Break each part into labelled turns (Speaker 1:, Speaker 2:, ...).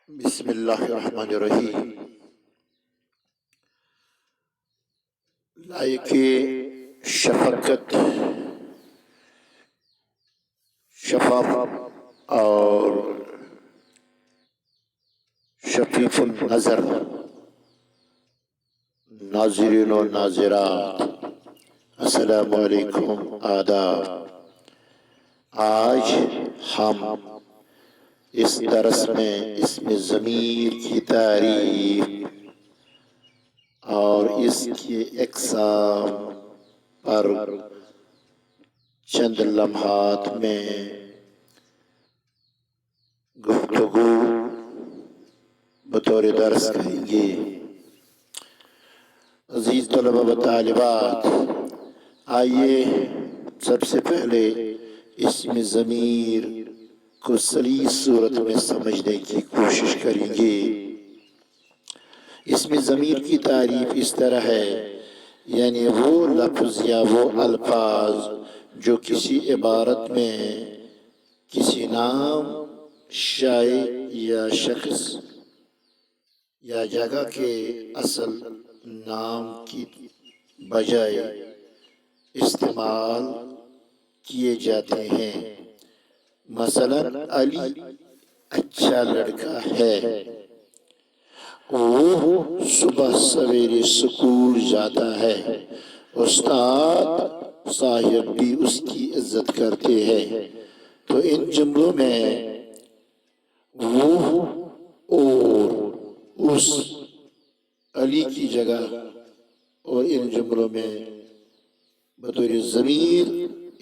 Speaker 1: बिस्मिल्लाहिर्रहमानिर्रहीम। लायके शफकत, शफाफ और शफीफुन नजर नाज़रीन और नाज़िरात, अस्सलामु अलैकुम, आदाब। आज हम इस दरस में इसमें ज़मीर की तारीफ और इसके अक़साम पर चंद लम्हात में गुफ्तगू बतौर दरस करेंगे। अज़ीज़ तलबा व तालिबात, आइए सबसे पहले इसमें ज़मीर को सलीस सूरत में समझने की कोशिश करेंगे। इसमें ज़मीर की तारीफ इस तरह है, यानी वो लफ्ज़ या वो अल्फाज जो किसी इबारत में किसी नाम, शाय या शख्स या जगह के असल नाम की बजाय इस्तेमाल किए जाते हैं। मसलन अली अच्छा लड़का है, वो सुबह सवेरे स्कूल जाता है, उस्ताद साहिब भी उसकी इज्जत करते हैं। तो इन जुमलों में वो और उस अली की जगह और इन जुमलों में बतौर ज़मीर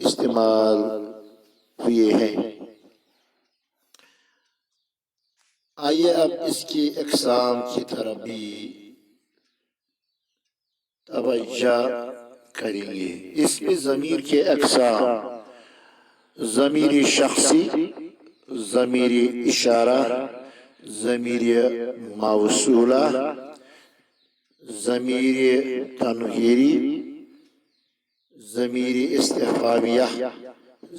Speaker 1: इस्तेमाल हुए हैं। आइए अब इसकी अक़साम की तरफ भी तवज्जो करेंगे। इसमें ज़मीर के अक़साम: ज़मीर शख्सी, ज़मीर इशारा, ज़मीर मौसूला, ज़मीर तनवीरी, ज़मीर इस्तिफ़हामिया,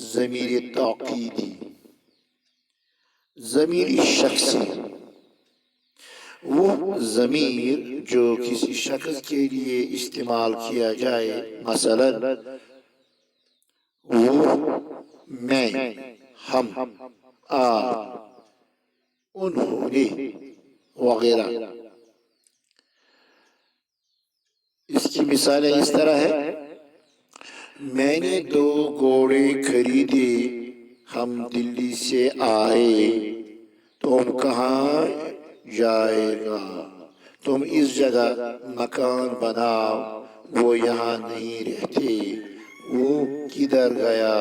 Speaker 1: ज़मीर ताक़ीदी। ज़मीर शख्सी वो ज़मीर जो किसी शख्स के लिए इस्तेमाल किया जाए, मसलन वो, मैं, हम, आप, उन्होंने वगैरह। इसकी मिसालें इस तरह है: मैंने 2 घोड़े खरीदे, हम दिल्ली से आए, तुम कहाँ जाएगा? तुम इस जगह मकान बनाओ, वो यहाँ नहीं रहते, वो किधर गया?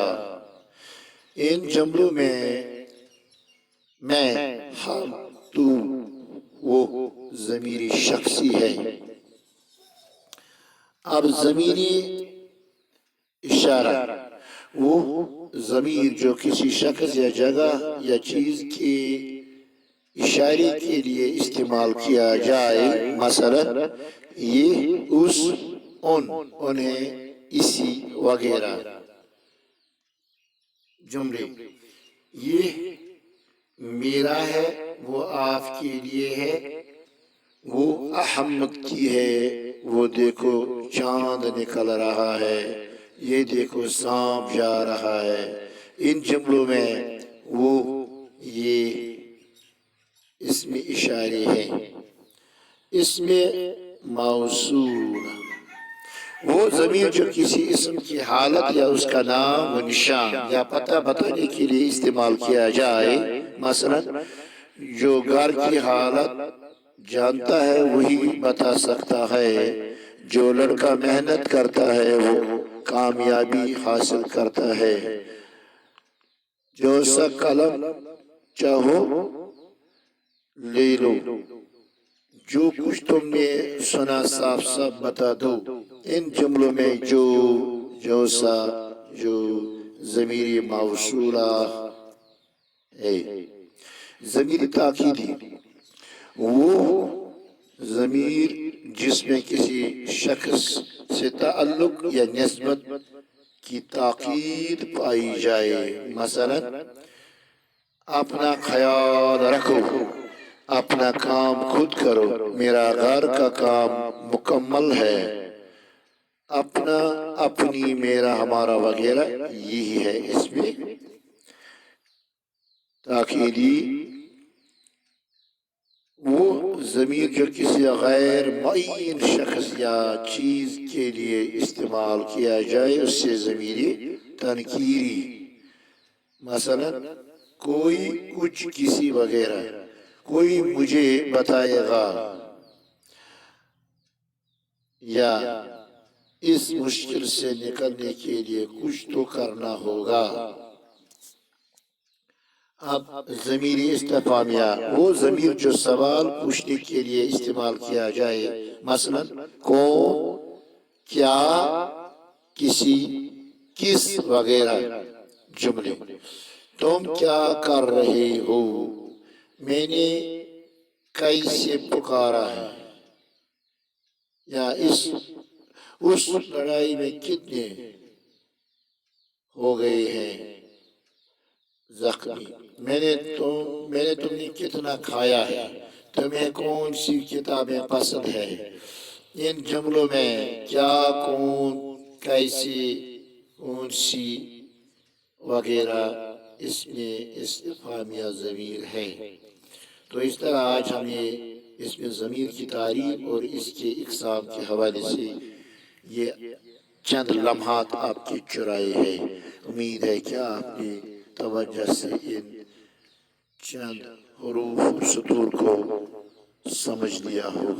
Speaker 1: इन जुमलों में मैं, हम, तू, वो ज़मीर शख्सी है। अब ज़मीर इशारा वो ज़मीर जो किसी शख्स या जगह या चीज़ के इशारे के लिए इस्तेमाल किया जाए, मसलन ये, उस, उन, उन्हें, इसी वगैरह जुमले। ये मेरा है, वो आपके लिए है, वो अहमद की है, वो देखो चांद निकल रहा है, ये देखो सांप जा रहा है। इन जुमलों में वो, ये इसमें इशारे हैं। इसमें मौसूल वो ज़मीर जो किसी इस्म की हालत या उसका नाम व निशान या पता बताने के लिए इस्तेमाल किया जाए, मसलन जो घर की हालत जानता है वही बता सकता है, जो लड़का मेहनत करता है वो कामयाबी हासिल करता है, जो सा कलम चाहो ले लो, जो कुछ तुमने सुना साफ साफ बता दो। इन जुमलों में जो, जो सा, जो ज़मीर मौसूला है। ज़मीर ताकीदी वो ज़मीर जिसमें किसी शख्स से ताल्लुक या निस्बत की ताकीद पाई जाए, मसलन अपना ख्याल रखो, اپنا کام خود کرو، میرا گھر کا کام مکمل ہے، اپنا، اپنی، میرا، ہمارا وغیرہ، یہی ہے اس میں تاکیدی وہ ضمیر جو کسی غیر معین شخص یا چیز کے لیے استعمال کیا جائے اس سے ضمیری تنکیری، مثلا کوئی، کچھ، کسی وغیرہ، کوئی مجھے بتائے گا، یا اس مشکل سے نکلنے کے لیے کچھ تو کرنا ہوگا۔ اب ضمیری استفہامیہ وہ ضمیر جو سوال پوچھنے کے لیے استعمال کیا جائے، مثلا کون، کیا، کسی، کس وغیرہ جملے۔ تم کیا کر رہے ہو، میں نے کیسے پکارا ہے، یا اس لڑائی میں کتنے ہو گئے ہیں زخمی، میں نے تم نے کتنا کھایا ہے، تمہیں کون سی کتابیں پسند ہے۔ ان جملوں میں کیا، کون، کیسے، کون سی وغیرہ اس میں استفہامیہ ضمیر ہے۔ تو اس طرح آج ہم نے اس میں ضمیر کی تعریف اور اس کے اقسام کے حوالے سے یہ چند لمحات آپ کے چرائے ہیں۔ امید ہے کہ آپ نے توجہ سے ان چند حروف اور سطور کو سمجھ لیا ہوگا۔